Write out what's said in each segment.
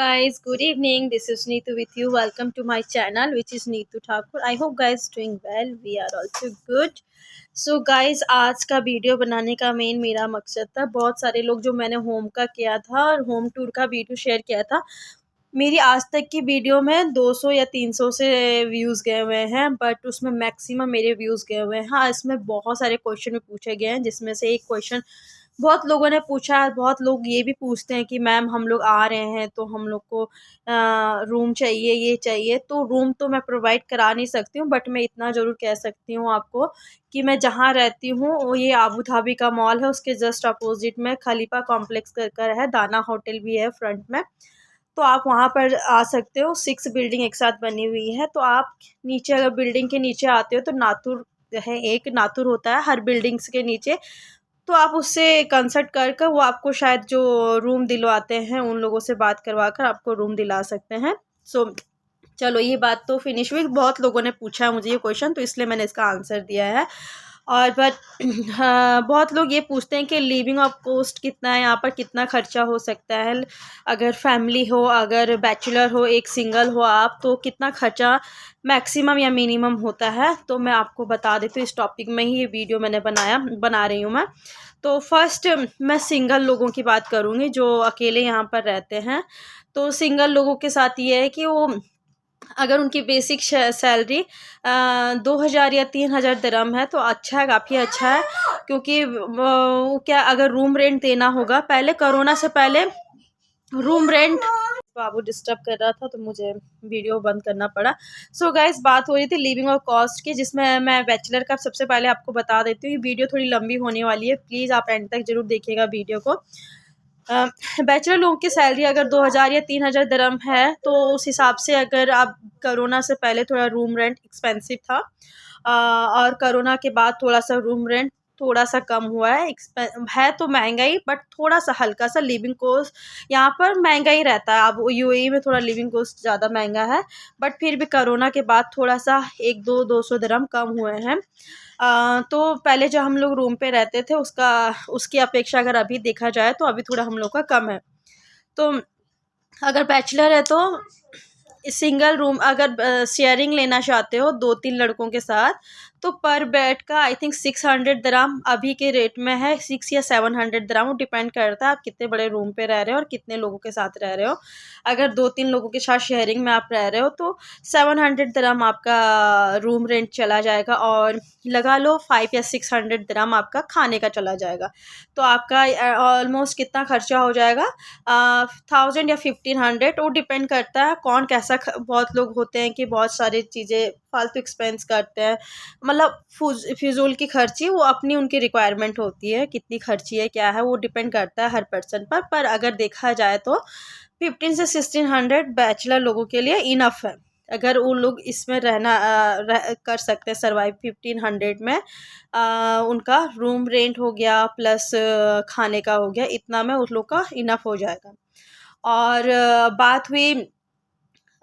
guys, good evening. This is Neetu with you. Welcome to my channel, which is Neetu Thakur. I hope guys doing well. We are also good. So guys, आज का video बनाने का मेरा मकसद था, बहुत सारे लोग जो मैंने होम का किया था और होम टूर का वीडियो शेयर किया था, मेरी आज तक की वीडियो में 200 या 300 से व्यूज़ गए हुए हैं, बट उसमें मैक्सिमम मेरे व्यूज़ गए हुए हैं। हाँ, इसमें बहुत सारे क्वेश्चन भी पूछे गए हैं, जिसमें से एक क्वेश्चन बहुत लोगों ने पूछा है। बहुत लोग ये भी पूछते हैं कि मैम हम लोग आ रहे हैं तो हम लोग को रूम चाहिए, ये चाहिए। तो रूम तो मैं प्रोवाइड करा नहीं सकती हूँ, बट मैं इतना ज़रूर कह सकती हूँ आपको कि मैं जहाँ रहती हूँ वो ये आबू धाबी का मॉल है, उसके जस्ट अपोजिट में खलीफा कॉम्प्लेक्स कर है, दाना होटल भी है फ्रंट में। तो आप वहाँ पर आ सकते हो। 6 बिल्डिंग एक साथ बनी हुई है। तो आप नीचे अगर बिल्डिंग के नीचे आते हो तो नातुर है, एक नातुर होता है हर बिल्डिंग्स के नीचे। तो आप उससे कंसल्ट कर कर वो आपको शायद जो रूम दिलवाते हैं उन लोगों से बात करवा कर आपको रूम दिला सकते हैं। सो चलो, ये बात तो फिनिश हुई। बहुत लोगों ने पूछा है मुझे ये क्वेश्चन, तो इसलिए मैंने इसका आंसर दिया है। और बट हाँ, बहुत लोग ये पूछते हैं कि लिविंग ऑफ कॉस्ट कितना है, यहाँ पर कितना खर्चा हो सकता है, अगर फैमिली हो, अगर बैचलर हो, एक सिंगल हो आप, तो कितना खर्चा मैक्सिमम या मिनिमम होता है। तो मैं आपको बता देती हूँ, इस टॉपिक में ही ये वीडियो मैंने बना रही हूँ मैं। तो फर्स्ट मैं सिंगल लोगों की बात करूँगी जो अकेले यहाँ पर रहते हैं। तो सिंगल लोगों के साथ ये है कि वो अगर उनकी बेसिक सैलरी 2000 या 3000 दिरहम है तो अच्छा है, काफ़ी अच्छा है। क्योंकि वो क्या, अगर रूम रेंट देना होगा, पहले कोरोना से पहले रूम रेंट, बाबू डिस्टर्ब कर रहा था तो मुझे वीडियो बंद करना पड़ा। सो गाइस, बात हो रही थी लिविंग और कॉस्ट की, जिसमें मैं बैचलर का सबसे पहले आपको बता देती हूँ। ये वीडियो थोड़ी लंबी होने वाली है, प्लीज़ आप एंड तक ज़रूर देखिएगा वीडियो को। बैचलर लोगों की सैलरी अगर 2000 या 3000 दिरहम है तो उस हिसाब से, अगर आप कोरोना से पहले थोड़ा रूम रेंट एक्सपेंसिव था, और कोरोना के बाद थोड़ा सा रूम रेंट थोड़ा सा कम हुआ है तो महंगाई, बट थोड़ा सा हल्का सा लिविंग कॉस्ट यहाँ पर महंगा ही रहता है। अब यूएई में थोड़ा लिविंग कॉस्ट ज़्यादा महंगा है, बट फिर भी कोरोना के बाद थोड़ा सा 1-2 दिरहम कम हुए हैं। तो पहले जो हम लोग रूम पे रहते थे उसकी अपेक्षा अगर अभी देखा जाए तो अभी थोड़ा हम लोग का कम है। तो अगर बैचलर है तो सिंगल रूम, अगर शेयरिंग लेना चाहते हो 2-3 लड़कों के साथ, तो पर बेड का आई थिंक 600 दिरहम अभी के रेट में है, 6 या 700 दिरहम। वो डिपेंड करता है आप कितने बड़े रूम पे रह रहे हो और कितने लोगों के साथ रह रहे हो। अगर 2-3 लोगों के साथ शेयरिंग में आप रह रहे हो तो 700 दिरहम आपका रूम रेंट चला जाएगा, और लगा लो 5 या 600 दिरहम आपका खाने का चला जाएगा। तो आपका ऑलमोस्ट कितना खर्चा हो जाएगा, 1000 या 1500। वो डिपेंड करता है कौन कैसा बहुत लोग होते हैं कि बहुत सारी चीज़ें फालतू एक्सपेंस करते हैं, मतलब फिजूल की खर्ची, वो अपनी उनकी रिक्वायरमेंट होती है, कितनी खर्ची है क्या है वो डिपेंड करता है हर पर्सन पर अगर देखा जाए तो 15 से 1600 बैचलर लोगों के लिए इनफ है। अगर वो लोग इसमें कर सकते हैं सर्वाइव 1500 में, उनका रूम रेंट हो गया प्लस खाने का हो गया, इतना में उस लोग का इनफ हो जाएगा। और बात हुई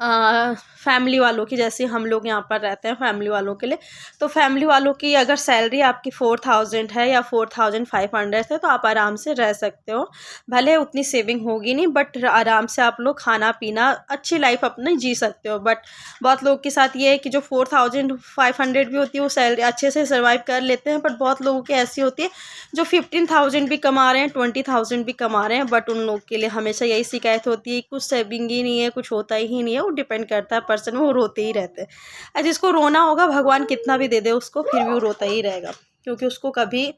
फैमिली वालों की, जैसे हम लोग यहाँ पर रहते हैं फैमिली वालों के लिए, तो फैमिली वालों की अगर सैलरी आपकी 4000 है या 4500 है तो आप आराम से रह सकते हो। भले उतनी सेविंग होगी नहीं, बट आराम से आप लोग खाना पीना अच्छी लाइफ अपनी जी सकते हो। बट बहुत लोगों के साथ ये है कि जो 4500 भी होती है वो सैलरी अच्छे से सर्वाइव कर लेते हैं, बट बहुत लोगों की ऐसी होती है जो 15000 भी कमा रहे हैं, 20000 भी कमा रहे हैं, बट उन लोगों के लिए हमेशा यही शिकायत होती है, कुछ सेविंग ही नहीं है, कुछ होता ही नहीं है। वो डिपेंड करता है पर्सन, वो रोते ही रहते हैं। जिसको रोना होगा भगवान कितना भी दे दे उसको, फिर भी वो रोता ही रहेगा, क्योंकि उसको कभी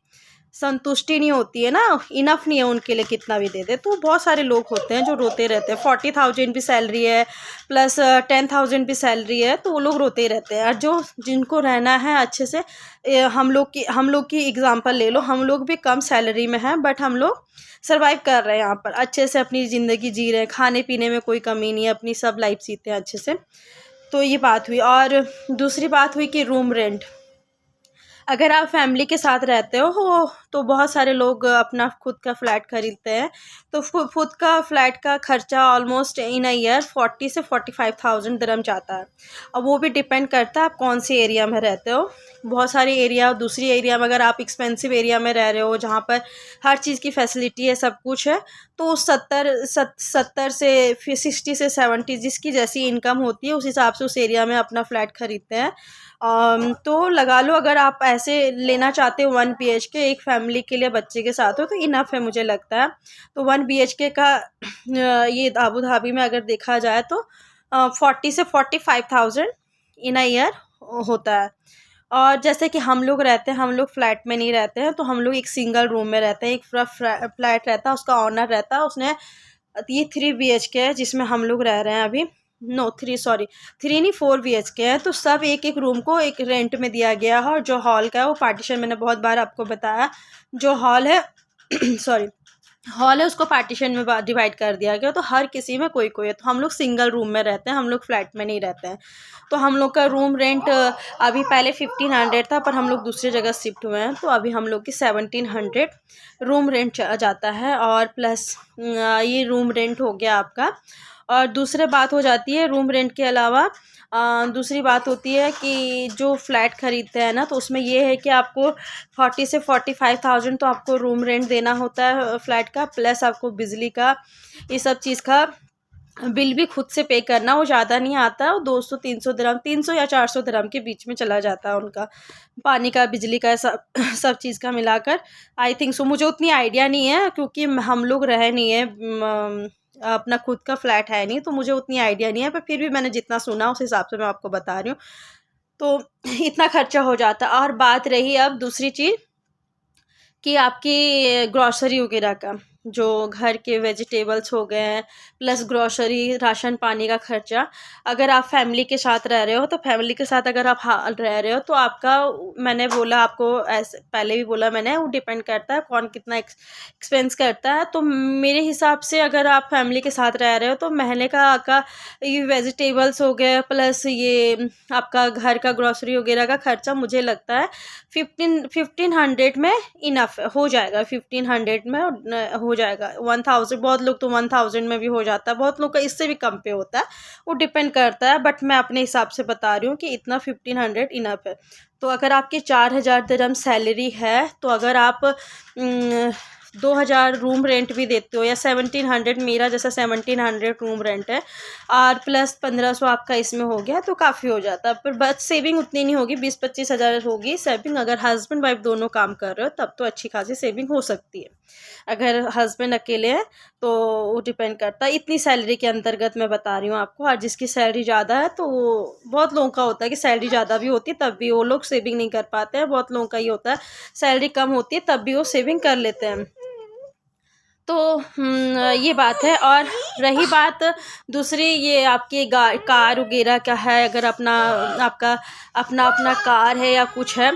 संतुष्टि नहीं होती है ना, इनफ नहीं है उनके लिए कितना भी दे दे। तो बहुत सारे लोग होते हैं जो रोते रहते हैं, 40000 भी सैलरी है प्लस 10000 भी सैलरी है तो वो लोग रोते ही रहते हैं। और जो जिनको रहना है अच्छे से, हम लोग की एग्जांपल ले लो, हम लोग भी कम सैलरी में हैं, बट हम लोग सर्वाइव कर रहे हैं यहाँ पर, अच्छे से अपनी ज़िंदगी जी रहे हैं, खाने पीने में कोई कमी नहीं है, अपनी सब लाइफ जीते हैं अच्छे से। तो ये बात हुई। और दूसरी बात हुई कि रूम रेंट, अगर आप फैमिली के साथ रहते हो तो बहुत सारे लोग अपना खुद का फ्लैट खरीदते हैं, तो खुद का फ्लैट का खर्चा ऑलमोस्ट इन अ ईयर 40 से 45,000 दिरहम जाता है। अब वो भी डिपेंड करता है आप कौन सी एरिया में रहते हो। बहुत सारे एरिया, दूसरी एरिया में अगर आप एक्सपेंसिव एरिया में रह रहे हो जहाँ पर हर चीज़ की फैसिलिटी है, सब कुछ है, तो 70 से फिर 60 से 70 जिसकी जैसी इनकम होती है उस हिसाब से उस एरिया में अपना फ्लैट ख़रीदते हैं। तो लगा लो अगर आप ऐसे लेना चाहते हो 1 BHK एक फैमिली के लिए बच्चे के साथ हो तो इनफ है मुझे लगता है। तो 1 BHK का ये अबू धाबी में अगर देखा जाए तो 40 से 45,000 इन अ ईयर होता है। और जैसे कि हम लोग रहते हैं, हम लोग फ्लैट में नहीं रहते हैं, तो हम लोग एक सिंगल रूम में रहते हैं। एक फ्लैट रहता है, उसका ऑनर रहता है, उसने ये 3 BHK है जिसमें हम लोग रह रहे हैं अभी। नो 3 नहीं 4 BHK है। तो सब एक एक रूम को एक रेंट में दिया गया है। और जो हॉल का है वो पार्टीशन, मैंने बहुत बार आपको बताया, जो हॉल है सॉरी हॉल है उसको पार्टीशन में डिवाइड कर दिया गया। तो हर किसी में कोई कोई है। तो हम लोग सिंगल रूम में रहते हैं, हम लोग फ्लैट में नहीं रहते हैं। तो हम लोग का रूम रेंट अभी पहले 1500 था, पर हम लोग दूसरी जगह शिफ्ट हुए हैं, तो अभी हम लोग की 1700 रूम रेंट जाता है। और प्लस ये रूम रेंट हो गया आपका। और दूसरी बात हो जाती है रूम रेंट के अलावा दूसरी बात होती है कि जो फ्लैट ख़रीदते हैं ना, तो उसमें ये है कि आपको 40 से 45,000 तो आपको रूम रेंट देना होता है फ्लैट का। प्लस आपको बिजली का ये सब चीज़ का बिल भी खुद से पे करना। वो ज़्यादा नहीं आता है, 200-300 दिरहम, 300 या 400 दिरहम के बीच में चला जाता है उनका, पानी का बिजली का सब चीज़ का मिलाकर। आई थिंक सो, मुझे उतनी आइडिया नहीं है क्योंकि हम लोग रहे नहीं है, अपना खुद का फ्लैट है नहीं, तो मुझे उतनी आइडिया नहीं है। पर फिर भी मैंने जितना सुना उस हिसाब से मैं आपको बता रही हूँ। तो इतना खर्चा हो जाता है। और बात रही अब दूसरी चीज़ कि आपकी ग्रॉसरी वगैरह का, जो घर के वेजिटेबल्स हो गए हैं, प्लस ग्रॉसरी, राशन पानी का खर्चा। अगर आप फैमिली के साथ रह रहे हो तो फैमिली के साथ अगर आप रह रहे हो तो आपका, मैंने बोला आपको, ऐसे पहले भी बोला मैंने, वो डिपेंड करता है कौन कितना एक्सपेंस करता है। तो मेरे हिसाब से अगर आप फैमिली के साथ रह रहे हो तो महीने का आपका ये वेजिटेबल्स हो गए, प्लस ये आपका घर का ग्रॉसरी वगैरह का खर्चा, मुझे लगता है 1500 में इनफ हो जाएगा। 1500 में हो जाएगा। 1000, बहुत लोग तो 1000 में भी हो जाता है, बहुत लोग का इससे भी कम पे होता है, वो डिपेंड करता है। बट मैं अपने हिसाब से बता रही हूँ कि इतना 1500 इनफ है। तो अगर आपकी 4000 दिरहम सैलरी है, तो अगर आप 2000 रूम रेंट भी देते हो या 1700, मेरा जैसा 1700 रूम रेंट है, और प्लस 1500 आपका इसमें हो गया, तो काफ़ी हो जाता है। पर बस सेविंग उतनी नहीं होगी, 20-25 हज़ार होगी सेविंग। अगर हस्बैंड वाइफ दोनों काम कर रहे हो तब तो अच्छी खासी सेविंग हो सकती है। अगर हस्बैंड अकेले हैं तो वो डिपेंड करता है। इतनी सैलरी के अंतर्गत मैं बता रही हूँ आपको। और जिसकी सैलरी ज़्यादा है तो वो, बहुत लोगों का होता है कि सैलरी ज़्यादा भी होती है तब भी वो लोग सेविंग नहीं कर पाते हैं। बहुत लोगों का ये होता है सैलरी कम होती है तब भी वो सेविंग कर लेते हैं। तो ये बात है। और रही बात दूसरी, ये आपकी कार वगैरह का है, अगर आपका अपना कार है या कुछ है,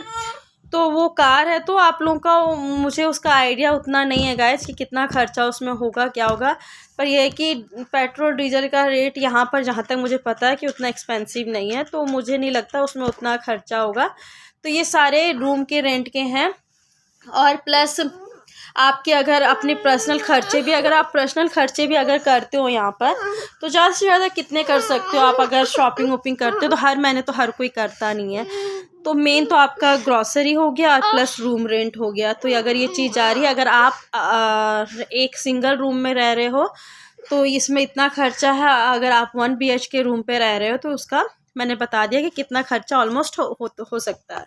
तो वो कार है तो आप लोगों का, मुझे उसका आइडिया उतना नहीं है गाइस कि कितना खर्चा उसमें होगा, क्या होगा। पर यह है कि पेट्रोल डीजल का रेट यहाँ पर, जहाँ तक मुझे पता है कि उतना एक्सपेंसिव नहीं है, तो मुझे नहीं लगता उसमें उतना खर्चा होगा। तो ये सारे रूम के रेंट के हैं। और प्लस आपके अगर अपने पर्सनल खर्चे भी, अगर आप पर्सनल खर्चे भी अगर करते हो यहाँ पर, तो ज़्यादा से ज़्यादा कितने कर सकते हो आप? अगर शॉपिंग वॉपिंग करते हो तो हर महीने तो हर कोई करता नहीं है। तो मेन तो आपका ग्रॉसरी हो गया और प्लस रूम रेंट हो गया। तो अगर ये चीज़ जा रही है, अगर आप एक सिंगल रूम में रह रहे हो तो इसमें इतना खर्चा है। अगर आप 1 BHK रूम पे रह रहे हो तो उसका मैंने बता दिया कि कितना खर्चा ऑलमोस्ट हो सकता है।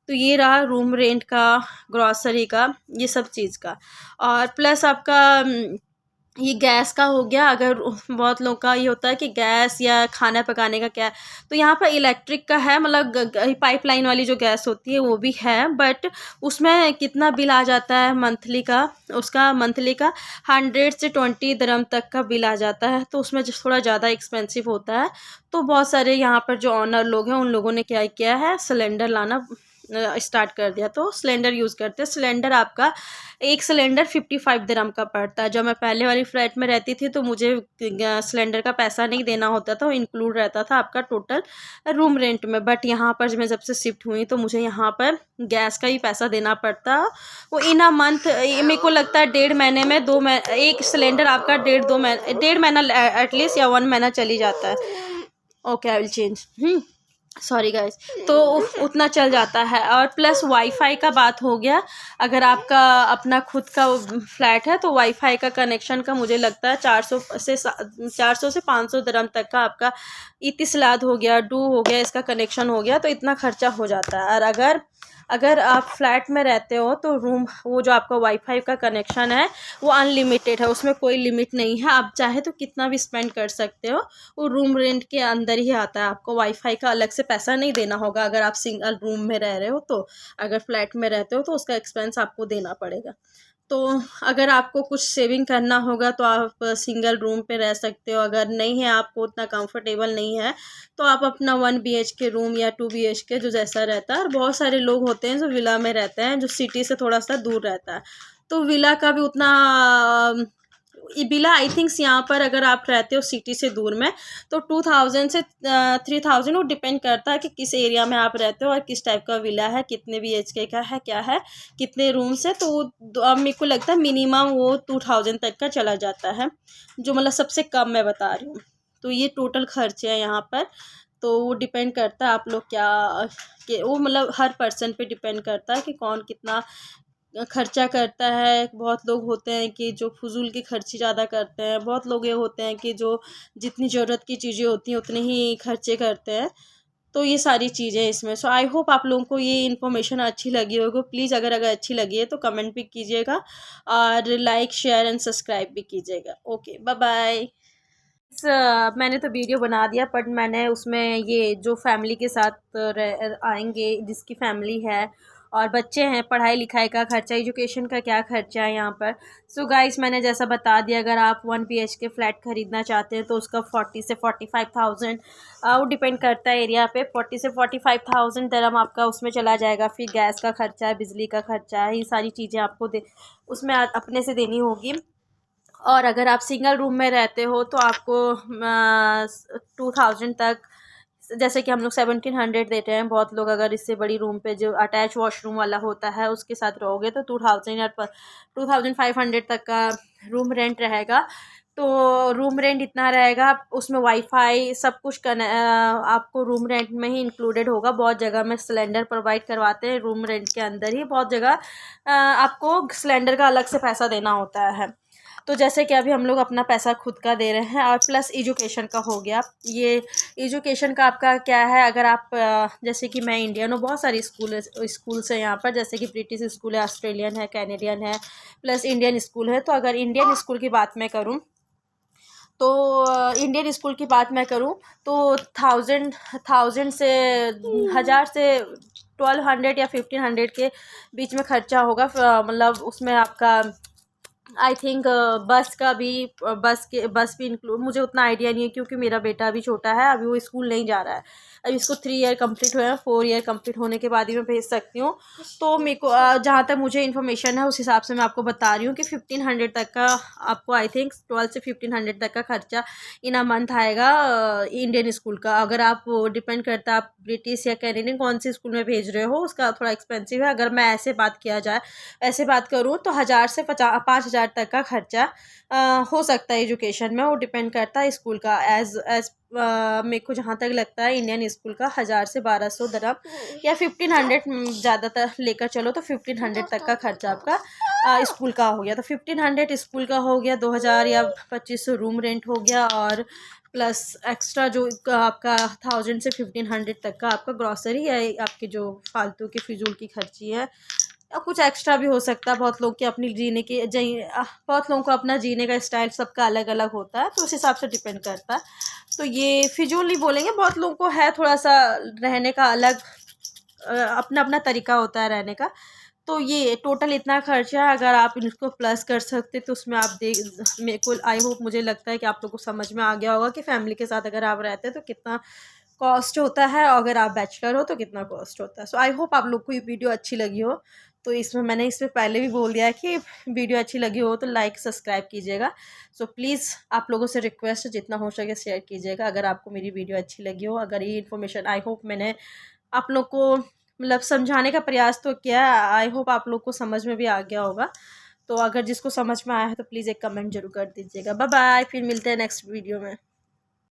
तो ये रहा रूम रेंट का, ग्रॉसरी का, ये सब चीज़ का। और प्लस आपका ये गैस का हो गया। अगर बहुत लोगों का ये होता है कि गैस या खाना पकाने का क्या है, तो यहाँ पर इलेक्ट्रिक का है, मतलब पाइपलाइन वाली जो गैस होती है वो भी है। बट उसमें कितना बिल आ जाता है मंथली का, उसका मंथली का 100 से 20 दिरहम तक का बिल आ जाता है। तो उसमें जो थोड़ा ज़्यादा एक्सपेंसिव होता है। तो बहुत सारे यहाँ पर जो ऑनर लोग हैं उन लोगों ने क्या किया है, सिलेंडर लाना स्टार्ट कर दिया। तो सिलेंडर यूज़ करते हैं। सिलेंडर आपका एक सिलेंडर 55 दिरहम का पड़ता है। जब मैं पहले वाली फ्लैट में रहती थी तो मुझे सिलेंडर का पैसा नहीं देना होता था, वो इंक्लूड रहता था आपका टोटल रूम रेंट में। बट यहाँ पर मैं जब से शिफ्ट हुई तो मुझे यहाँ पर गैस का ही पैसा देना पड़ता। वो इन अ मंथ, मेरे को लगता है 1.5 महीने में एक सिलेंडर आपका 1.5 महीना एटलीस्ट या 1 महीना चली जाता है। Okay, I will change. Sorry guys. तो उतना चल जाता है। और प्लस वाईफाई का बात हो गया, अगर आपका अपना खुद का फ्लैट है तो वाईफाई का कनेक्शन का मुझे लगता है 400 से 500 दिरहम तक का आपका इतिसलात हो गया, डू हो गया, इसका कनेक्शन हो गया, तो इतना खर्चा हो जाता है। और अगर अगर आप फ्लैट में रहते हो तो रूम, वो जो आपका वाईफाई का कनेक्शन है वो अनलिमिटेड है, उसमें कोई लिमिट नहीं है, आप चाहे तो कितना भी स्पेंड कर सकते हो। वो रूम रेंट के अंदर ही आता है, आपको वाईफाई का अलग से पैसा नहीं देना होगा अगर आप सिंगल रूम में रह रहे हो तो। अगर फ्लैट में रहते हो तो उसका एक्सपेंस आपको देना पड़ेगा। तो अगर आपको कुछ सेविंग करना होगा तो आप सिंगल रूम पे रह सकते हो। अगर नहीं है, आपको उतना कंफर्टेबल नहीं है, तो आप अपना 1 BHK रूम या 2 BHK जो जैसा रहता है। और बहुत सारे लोग होते हैं जो विला में रहते हैं, जो सिटी से थोड़ा सा दूर रहता है, तो विला का भी उतना विला आई थिंक्स यहाँ पर अगर आप रहते हो सिटी से दूर में तो 2000 से 3000, वो डिपेंड करता है कि किस एरिया में आप रहते हो और किस टाइप का विला है, कितने BHK का है, क्या है, कितने रूम्स है। तो अब मेरे को लगता है मिनिमम वो 2000 तक का चला जाता है, जो मतलब सबसे कम मैं बता रही हूँ। तो ये टोटल खर्चे हैं यहाँ पर। तो वो डिपेंड करता है आप लोग क्या, कि वो मतलब हर पर्सन पे डिपेंड करता है कि कौन कितना खर्चा करता है। बहुत लोग होते हैं कि जो फजूल की खर्ची ज़्यादा करते हैं, बहुत लोग ये होते हैं कि जो जितनी ज़रूरत की चीज़ें होती हैं उतने ही खर्चे करते हैं। तो ये सारी चीज़ें इसमें। सो आई होप आप लोगों को ये इन्फॉर्मेशन अच्छी लगी होगी। प्लीज़ अगर अच्छी लगी है तो कमेंट भी कीजिएगा और लाइक शेयर एंड सब्सक्राइब भी कीजिएगा। Okay, bye bye. मैंने तो वीडियो बना दिया, बट मैंने उसमें ये जो फैमिली के साथ आएंगे, जिसकी फैमिली है और बच्चे हैं, पढ़ाई लिखाई का खर्चा, एजुकेशन का क्या खर्चा है यहाँ पर। सो गाइस, मैंने जैसा बता दिया, अगर आप 1 BHK फ्लैट ख़रीदना चाहते हैं तो उसका 40 से 45,000, वो डिपेंड करता है एरिया पे, 40 से 45,000 दरम आपका उसमें चला जाएगा। फिर गैस का खर्चा है, बिजली का खर्चा है, ये सारी चीज़ें आपको उसमें अपने से देनी होगी। और अगर आप सिंगल रूम में रहते हो तो आपको 2000 तक, जैसे कि हम लोग 1700 देते हैं, बहुत लोग अगर इससे बड़ी रूम पे जो अटैच वॉशरूम वाला होता है उसके साथ रहोगे तो 2000 या 2500 तक का रूम रेंट रहेगा। तो रूम रेंट इतना रहेगा, उसमें वाईफाई सब कुछ आपको रूम रेंट में ही इंक्लूडेड होगा। बहुत जगह में सिलेंडर प्रोवाइड करवाते हैं रूम रेंट के अंदर ही, बहुत जगह आपको सिलेंडर का अलग से पैसा देना होता है। तो जैसे कि अभी हम लोग अपना पैसा खुद का दे रहे हैं। और प्लस एजुकेशन का हो गया, ये एजुकेशन का आपका क्या है, अगर आप जैसे कि मैं इंडियन हूँ, बहुत सारी स्कूल्स हैं यहाँ पर, जैसे कि ब्रिटिश स्कूल है, ऑस्ट्रेलियन है, कैनेडियन है, प्लस इंडियन स्कूल है। तो अगर इंडियन स्कूल की बात मैं करूँ तो इंडियन स्कूल की बात मैं करूँ तो 1000 से 1000 से 1200 या 1500 के बीच में खर्चा होगा। मतलब उसमें आपका आई थिंक बस भी इंक्लूड, मुझे उतना आइडिया नहीं है क्योंकि मेरा बेटा अभी छोटा है, अभी वो स्कूल नहीं जा रहा है। अभी इसको 3 ईयर कंप्लीट हुए हैं, 4 ईयर कंप्लीट होने के बाद ही मैं भेज सकती हूँ। तो मेरे को जहाँ तक मुझे इन्फॉर्मेशन है उस हिसाब से मैं आपको बता रही हूँ कि 1500 तक का आपको, आई थिंक 12 से 1500 तक का खर्चा इन अ मंथ आएगा इंडियन स्कूल का। अगर आप, डिपेंड करता है आप ब्रिटिश या कैनेडियन कौन सी स्कूल में भेज रहे हो, उसका थोड़ा एक्सपेंसिव है। अगर मैं ऐसे बात करूँ तो 1000 से 5000 तक का खर्चा हो सकता है एजुकेशन में। वो डिपेंड करता है स्कूल का। एज मेरे को जहाँ तक लगता है इंडियन स्कूल का 1000 से 1200 दरम या 1500, ज़्यादातर लेकर चलो तो 1500 तक का खर्चा आपका स्कूल का हो गया। तो 1500 स्कूल का हो गया, 2000 या 2500 रूम रेंट हो गया, और प्लस एक्स्ट्रा जो आपका 1000 से 1500 तक का आपका ग्रॉसरी या आपके जो फालतू की फिजूल की खर्ची है, या कुछ एक्स्ट्रा भी हो सकता है। बहुत लोग के अपनी बहुत लोगों को अपना जीने का स्टाइल सबका अलग अलग होता है, तो उस हिसाब से डिपेंड करता है। तो ये फिजूल नहीं बोलेंगे, बहुत लोगों को है थोड़ा सा रहने का अलग, अपना अपना तरीका होता है रहने का। तो ये टोटल इतना खर्चा है। अगर आप इसको प्लस कर सकते तो उसमें आप मेरे को आई होप, मुझे लगता है कि आप लोग को समझ में आ गया होगा कि फैमिली के साथ अगर आप रहते हैं तो कितना कॉस्ट होता है, और अगर आप बैचलर हो तो कितना कॉस्ट होता है। सो आई होप आप लोग को ये वीडियो अच्छी लगी हो। तो मैंने इसमें पहले भी बोल दिया है कि वीडियो अच्छी लगी हो तो लाइक सब्सक्राइब कीजिएगा। सो प्लीज़ आप लोगों से रिक्वेस्ट है, जितना हो सके शेयर कीजिएगा अगर आपको मेरी वीडियो अच्छी लगी हो। अगर ये इन्फॉर्मेशन, आई होप मैंने आप लोग को मतलब समझाने का प्रयास तो किया, आई होप आप लोग को समझ में भी आ गया होगा। तो अगर जिसको समझ में आया है तो प्लीज़ एक कमेंट जरूर कर दीजिएगा। बाय बाय, फिर मिलते हैं नेक्स्ट वीडियो में।